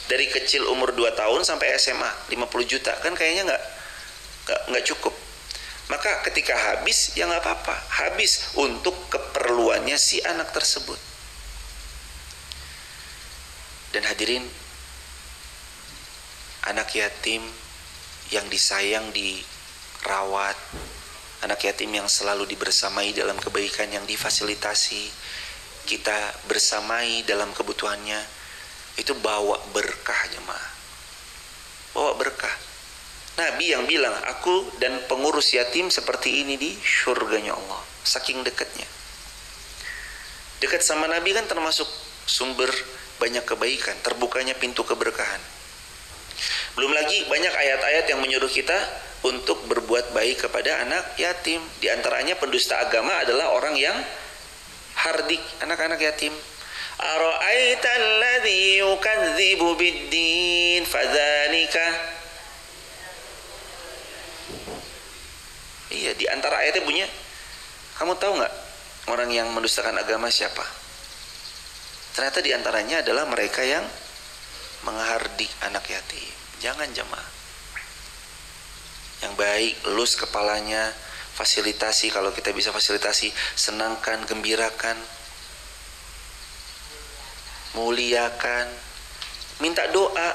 Dari kecil umur 2 tahun sampai SMA 50 juta kan kayaknya nggak cukup. Maka ketika habis, ya nggak apa-apa, habis untuk keperluannya si anak tersebut. Dan hadirin, anak yatim yang disayang, dirawat, anak yatim yang selalu dibersamai dalam kebaikan, yang difasilitasi, kita bersamai dalam kebutuhannya, itu bawa berkah jemaah, bawa berkah. Nabi yang bilang, aku dan pengurus yatim seperti ini di syurganya Allah. Saking dekatnya. Dekat sama Nabi kan termasuk sumber banyak kebaikan, terbukanya pintu keberkahan. Belum lagi banyak ayat-ayat yang menyuruh kita untuk berbuat baik kepada anak yatim. Di antaranya pendusta agama adalah orang yang hardik anak-anak yatim. Ara'aita alladhi yukadzibu biddin fadzalika. Iya, di antara ayatnya bunyinya, kamu tahu nggak orang yang mendustakan agama siapa? Ternyata di antaranya adalah mereka yang menghardik anak yatim. Jangan jamaah. Yang baik, elus kepalanya, fasilitasi kalau kita bisa fasilitasi, senangkan, gembirakan, muliakan, minta doa.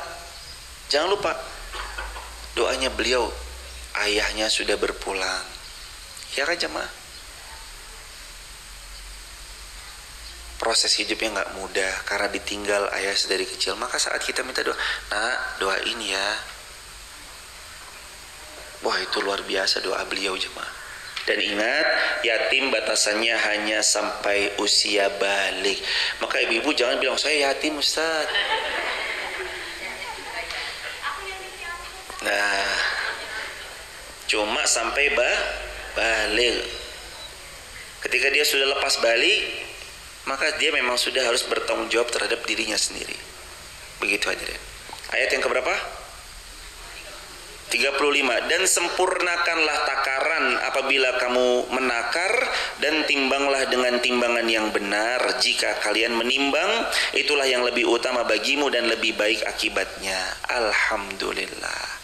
Jangan lupa doanya beliau, ayahnya sudah berpulang, ya kan jemaah? Proses hidupnya nggak mudah karena ditinggal ayah dari kecil. Maka saat kita minta doa, nak doain ya, wah itu luar biasa doa beliau jemaah. Dan ingat, yatim batasannya hanya sampai usia balik. Maka ibu-ibu jangan bilang saya yatim Ustaz. Nah, cuma sampai balik. Ketika dia sudah lepas balik, maka dia memang sudah harus bertanggung jawab terhadap dirinya sendiri. Begitu hadirin. Ayat yang keberapa? 35. Dan sempurnakanlah takaran apabila kamu menakar, dan timbanglah dengan timbangan yang benar. Jika kalian menimbang, itulah yang lebih utama bagimu dan lebih baik akibatnya. Alhamdulillah.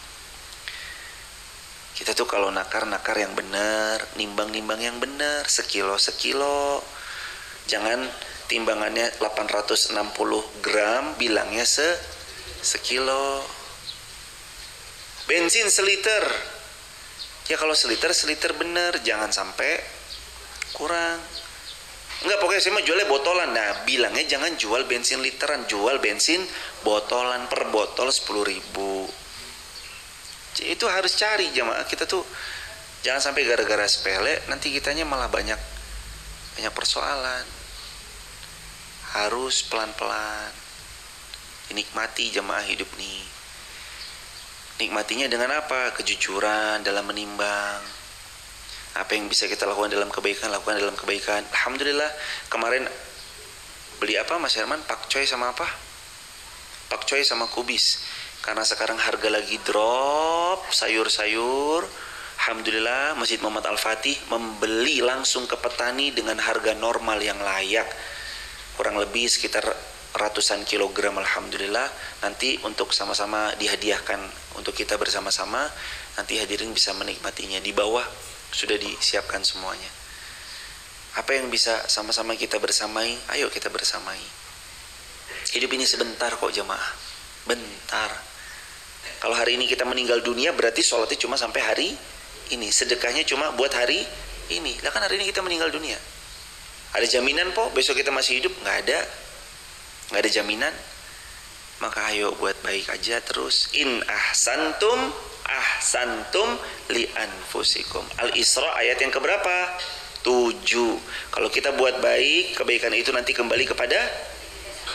Kita tuh kalau nakar yang benar, nimbang yang benar, sekilo. Jangan timbangannya 860 gram, bilangnya sekilo. Bensin seliter, ya kalau seliter benar, jangan sampai kurang. Enggak, pokoknya saya mah jualnya botolan. Nah, bilangnya jangan jual bensin literan, jual bensin botolan, per botol 10.000. Itu harus cari jamaah. Kita tuh jangan sampai gara-gara sepele nanti kitanya malah banyak persoalan. Harus pelan-pelan dinikmati jamaah hidup nih. Nikmatinya dengan apa? Kejujuran dalam menimbang. Apa yang bisa kita lakukan dalam kebaikan, lakukan dalam kebaikan. Alhamdulillah, kemarin beli apa Mas Herman? Pakcoy sama apa? Pakcoy sama kubis. Karena sekarang harga lagi drop sayur-sayur. Alhamdulillah Masjid Muhammad Al-Fatih membeli langsung ke petani dengan harga normal yang layak. Kurang lebih sekitar ratusan kilogram, alhamdulillah. Nanti untuk sama-sama dihadiahkan untuk kita bersama-sama. Nanti hadirin bisa menikmatinya. Di bawah sudah disiapkan semuanya. Apa yang bisa sama-sama kita bersamai, ayo kita bersamai. Hidup ini sebentar kok jemaah, bentar. Kalau hari ini kita meninggal dunia berarti sholatnya cuma sampai hari ini, sedekahnya cuma buat hari ini. Lah kan hari ini kita meninggal dunia. Ada jaminan po besok kita masih hidup? Nggak ada jaminan. Maka ayo buat baik aja terus. In ahsantum li anfusikum. Al-Isra ayat yang keberapa? 7. Kalau kita buat baik, kebaikan itu nanti kembali kepada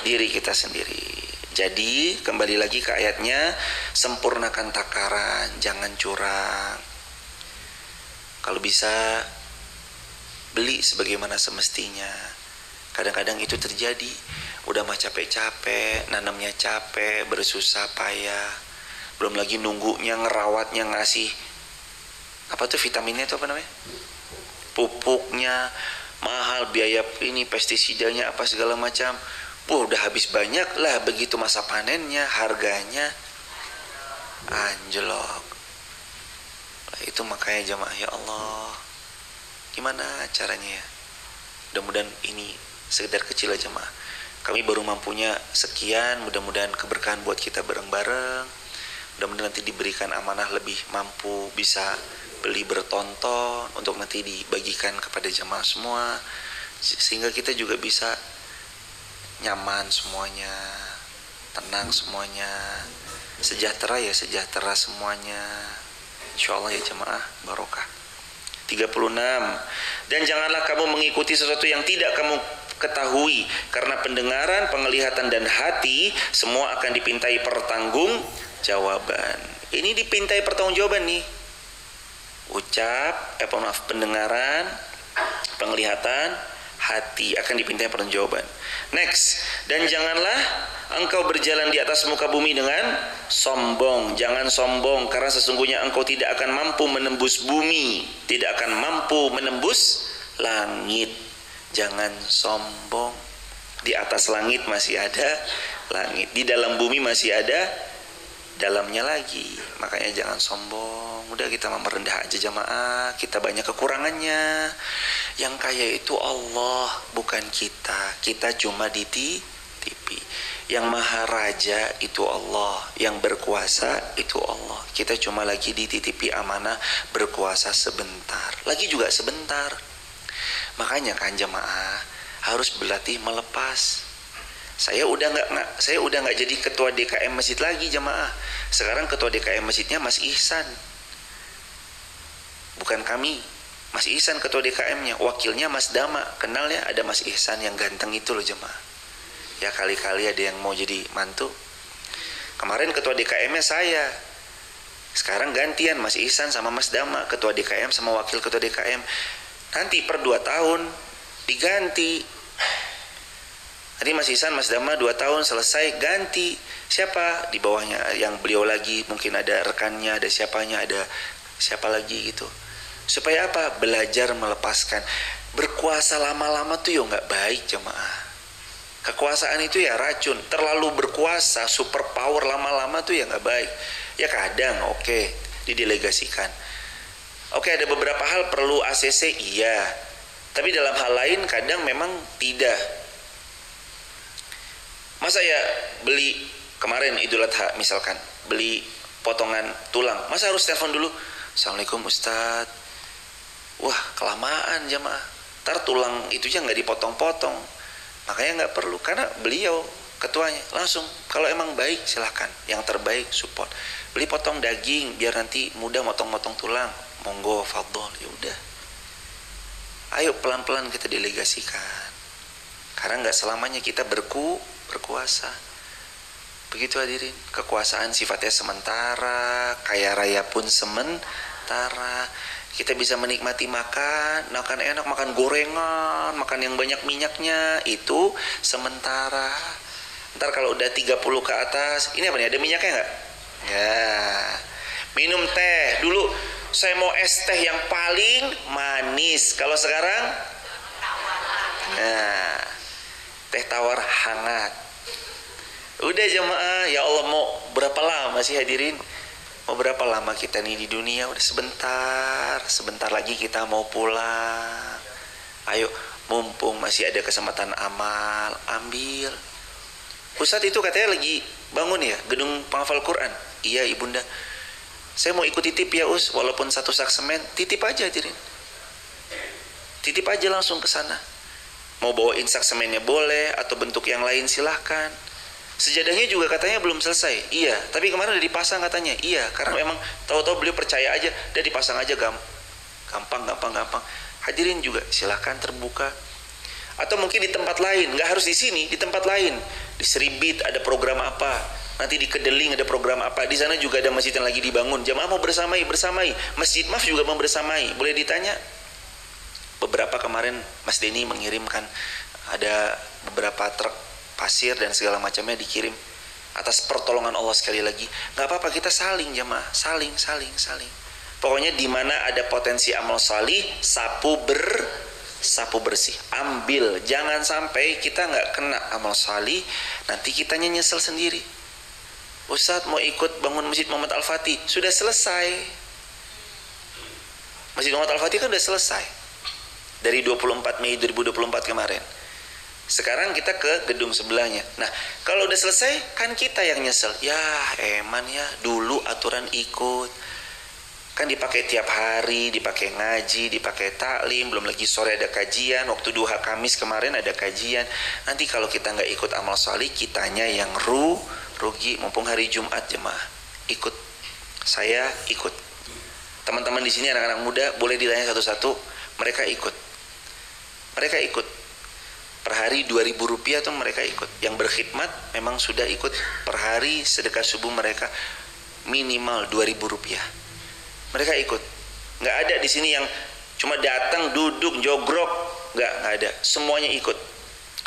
diri kita sendiri. Jadi kembali lagi ke ayatnya, sempurnakan takaran, jangan curang. Kalau bisa beli sebagaimana semestinya. Kadang-kadang itu terjadi. Udah mah capek-capek, nanamnya capek, bersusah payah. Belum lagi nunggunya, ngerawatnya, ngasih apa tuh vitaminnya itu apa namanya? Pupuknya mahal, biaya ini pestisidanya apa segala macam. Udah habis banyak lah, begitu masa panennya harganya anjlok. Itu makanya jamaah, ya Allah, gimana caranya ya? Mudah-mudahan ini sekedar kecil aja jamaah. Kami baru mampunya sekian, mudah-mudahan keberkahan buat kita bareng-bareng. Mudah-mudahan nanti diberikan amanah lebih mampu bisa beli bertonton untuk nanti dibagikan kepada jamaah semua, sehingga kita juga bisa nyaman semuanya, tenang semuanya, sejahtera ya sejahtera semuanya, insyaallah ya jemaah, barokah. 36. Dan janganlah kamu mengikuti sesuatu yang tidak kamu ketahui, karena pendengaran, penglihatan dan hati semua akan dipintai pertanggungjawaban. Ini dipintai pertanggungjawaban nih. Pendengaran, penglihatan, hati akan dipintai pertanggungjawaban. Next, dan janganlah engkau berjalan di atas muka bumi dengan sombong. Jangan sombong, karena sesungguhnya engkau tidak akan mampu menembus bumi, tidak akan mampu menembus langit. Jangan sombong. Di atas langit masih ada langit, di dalam bumi masih ada dalamnya lagi. Makanya jangan sombong. Udah kita merendah aja jamaah. Kita banyak kekurangannya. Yang kaya itu Allah, bukan kita. Kita cuma dititipi. Yang maha raja itu Allah, yang berkuasa itu Allah. Kita cuma lagi dititipi amanah, berkuasa sebentar, lagi juga sebentar. Makanya kan jamaah harus berlatih melepas. Saya udah nggak jadi ketua DKM masjid lagi jamaah. Sekarang ketua DKM masjidnya Mas Ihsan, bukan kami. Mas Ihsan ketua DKM-nya, wakilnya Mas Dama. Kenal ya, ada Mas Ihsan yang ganteng itu loh jemaah. Ya kali-kali ada yang mau jadi mantu. Kemarin ketua DKM-nya saya. Sekarang gantian Mas Ihsan sama Mas Dama, ketua DKM sama wakil ketua DKM. Nanti per 2 tahun diganti. Nanti Mas Ihsan, Mas Dama 2 tahun selesai ganti. Siapa di bawahnya yang beliau lagi, mungkin ada rekannya, ada siapanya, ada siapa lagi gitu. Supaya apa? Belajar melepaskan. Berkuasa lama-lama tuh ya nggak baik jemaah. Kekuasaan itu ya racun. Terlalu berkuasa, super power lama-lama tuh ya nggak baik. Ya kadang oke, didelegasikan. Oke, ada beberapa hal perlu ACC, iya. Tapi dalam hal lain kadang memang tidak. Masa ya beli kemarin Idul Adha misalkan, beli potongan tulang, masa harus telepon dulu? Assalamualaikum Ustadz. Wah kelamaan jamaah, ntar tulang itu aja nggak dipotong-potong. Makanya nggak perlu, karena beliau ketuanya langsung, kalau emang baik silahkan, yang terbaik support. Beli potong daging biar nanti mudah motong-motong tulang, monggo fadhol, ya udah. Ayo pelan-pelan kita delegasikan, karena nggak selamanya kita berkuasa. Begitu hadirin, kekuasaan sifatnya sementara, kaya raya pun sementara. Kita bisa menikmati makan enak, makan gorengan, makan yang banyak minyaknya, itu sementara. Ntar kalau udah 30 ke atas, ini apa nih, ada minyaknya nggak? Ya, minum teh dulu. Saya mau es teh yang paling manis. Kalau sekarang, nah, teh tawar hangat. Udah jemaah, ya Allah, mau berapa lama sih hadirin? Mau berapa lama kita nih di dunia? Udah sebentar lagi kita mau pulang. Ayo, mumpung masih ada kesempatan amal, ambil. Ustadz itu katanya lagi bangun ya, gedung penghafal Quran. Iya ibunda, saya mau ikut titip ya Us, walaupun satu sak semen, titip aja hadirin. Titip aja langsung ke sana. Mau bawain sak semennya boleh, atau bentuk yang lain silahkan. Sejadahnya juga katanya belum selesai. Iya, tapi kemarin udah dipasang katanya. Iya, karena memang tahu-tahu beliau percaya aja, udah dipasang aja gampang. Hadirin juga silahkan terbuka. Atau mungkin di tempat lain, nggak harus di sini, di tempat lain. Di Seribit ada program apa, nanti di Kedeling ada program apa, di sana juga ada masjid yang lagi dibangun. Jamaah mau bersamai. Masjid Maf juga mau bersamai. Boleh ditanya. Beberapa kemarin Mas Denny mengirimkan, ada beberapa truk pasir dan segala macamnya dikirim. Atas pertolongan Allah sekali lagi. Nggak apa-apa, kita saling jamaah, saling. Pokoknya di mana ada potensi amal salih, sapu bersih, ambil. Jangan sampai kita nggak kena amal salih, nanti kitanya nyesel sendiri. Ustadz mau ikut bangun Masjid Muhammad Al-Fatih, sudah selesai. Masjid Muhammad Al-Fatih kan sudah selesai dari 24 Mei 2024 kemarin. Sekarang kita ke gedung sebelahnya. Nah, kalau udah selesai kan kita yang nyesel. Ya eman ya, dulu aturan ikut, kan dipakai tiap hari, dipakai ngaji, dipakai taklim, belum lagi sore ada kajian, waktu duha Kamis kemarin ada kajian. Nanti kalau kita nggak ikut amal salih, kitanya yang rugi. Mumpung hari Jumat jemaah, ikut. Saya ikut. Teman-teman di sini anak-anak muda boleh ditanya satu-satu, mereka ikut. Per hari 2.000 rupiah tuh mereka ikut. Yang berkhidmat memang sudah ikut per hari, sedekah subuh mereka minimal 2.000 rupiah. Mereka ikut. Nggak ada di sini yang cuma datang, duduk, jogrok. Nggak ada. Semuanya ikut.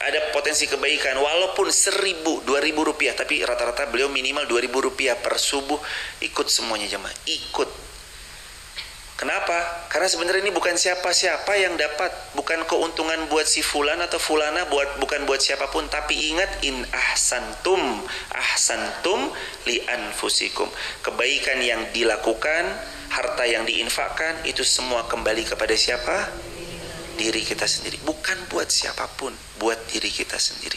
Ada potensi kebaikan. Walaupun 1.000, 2.000 rupiah. Tapi rata-rata beliau minimal 2.000 rupiah per subuh. Ikut semuanya jemaah. Ikut. Kenapa? Karena sebenarnya ini bukan siapa-siapa yang dapat. Bukan keuntungan buat si fulan atau fulana, bukan buat siapapun. Tapi ingat, in ahsantum li anfusikum. Kebaikan yang dilakukan, harta yang diinfakkan, itu semua kembali kepada siapa? Diri kita sendiri. Bukan buat siapapun, buat diri kita sendiri.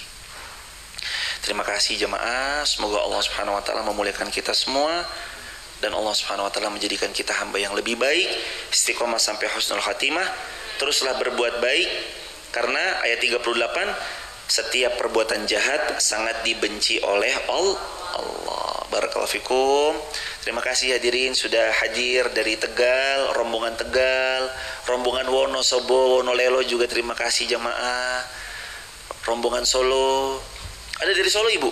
Terima kasih jemaah. Semoga Allah Subhanahu wa taala memuliakan kita semua, dan Allah Subhanahu wa taala menjadikan kita hamba yang lebih baik, istiqomah sampai husnul khatimah. Teruslah berbuat baik, karena ayat 38, setiap perbuatan jahat sangat dibenci oleh Allah. Barakallahu fikum. Terima kasih hadirin sudah hadir dari Tegal, rombongan Tegal, rombongan Wonosobo, Wonolelo juga terima kasih jamaah. Rombongan Solo. Ada dari Solo Ibu?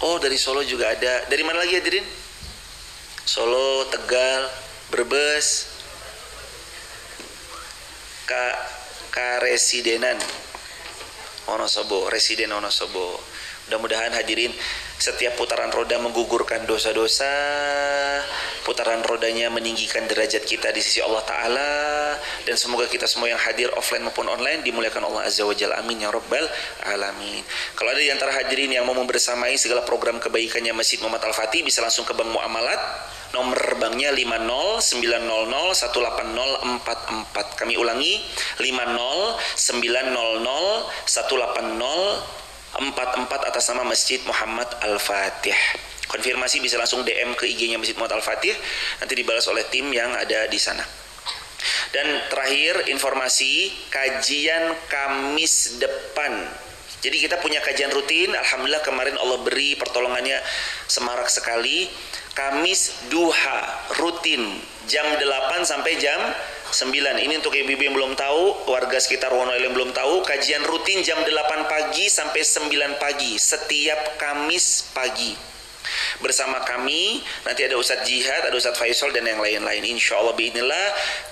Oh, dari Solo juga ada. Dari mana lagi hadirin? Solo, Tegal, Brebes, Karesidenan Wonosobo, residen Wonosobo. Mudah-mudahan hadirin setiap putaran roda menggugurkan dosa-dosa, putaran rodanya meninggikan derajat kita di sisi Allah Ta'ala, dan semoga kita semua yang hadir offline maupun online dimuliakan Allah Azza wa Jalla. Amin ya Rabbal Alamin. Kalau ada di antara hadirin yang mau membersamai segala program kebaikannya Masjid Muhammad Al-Fatih, bisa langsung ke Bank Muamalat. Nomor banknya 5090180444. Kami ulangi, 5090180444 atas nama Masjid Muhammad Al-Fatih. Konfirmasi bisa langsung DM ke IG-nya Masjid Muhammad Al-Fatih, nanti dibalas oleh tim yang ada di sana. Dan terakhir informasi kajian Kamis depan. Jadi kita punya kajian rutin, alhamdulillah kemarin Allah beri pertolongannya semarak sekali. Kamis duha rutin jam 8 sampai jam 9. Ini untuk ibu-ibu yang belum tahu, warga sekitar Wonolelo yang belum tahu, kajian rutin jam 8 pagi sampai 9 pagi setiap Kamis pagi. Bersama kami, nanti ada Ustadz Jihad, ada Ustadz Faisal dan yang lain-lain. Insya Allah biidznillah.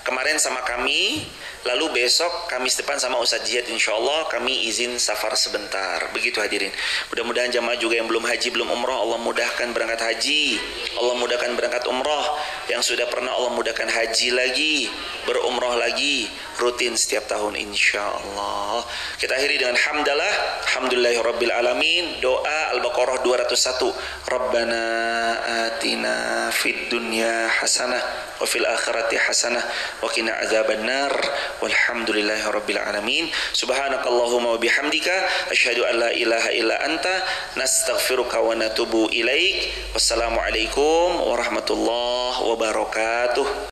Kemarin sama kami Lalu besok Kamis depan sama Ustadz Jihad insyaallah kami izin safar sebentar. Begitu hadirin. Mudah-mudahan jamaah juga yang belum haji belum umrah Allah mudahkan berangkat haji, Allah mudahkan berangkat umrah. Yang sudah pernah Allah mudahkan haji lagi, berumrah lagi, rutin setiap tahun insyaallah. Kita akhiri dengan hamdalah, alhamdulillahirabbil alamin. Doa Al-Baqarah 201. Rabbana atina fid dunya hasanah wa fil akhirati hasanah wa qina adzabannar walhamdulillahirabbil alamin. Subhanakallahumma wa bihamdika asyhadu an la ilaha illa anta nastaghfiruka wa natubu ilaik. Wassalamualaikum warahmatullahi wabarakatuh.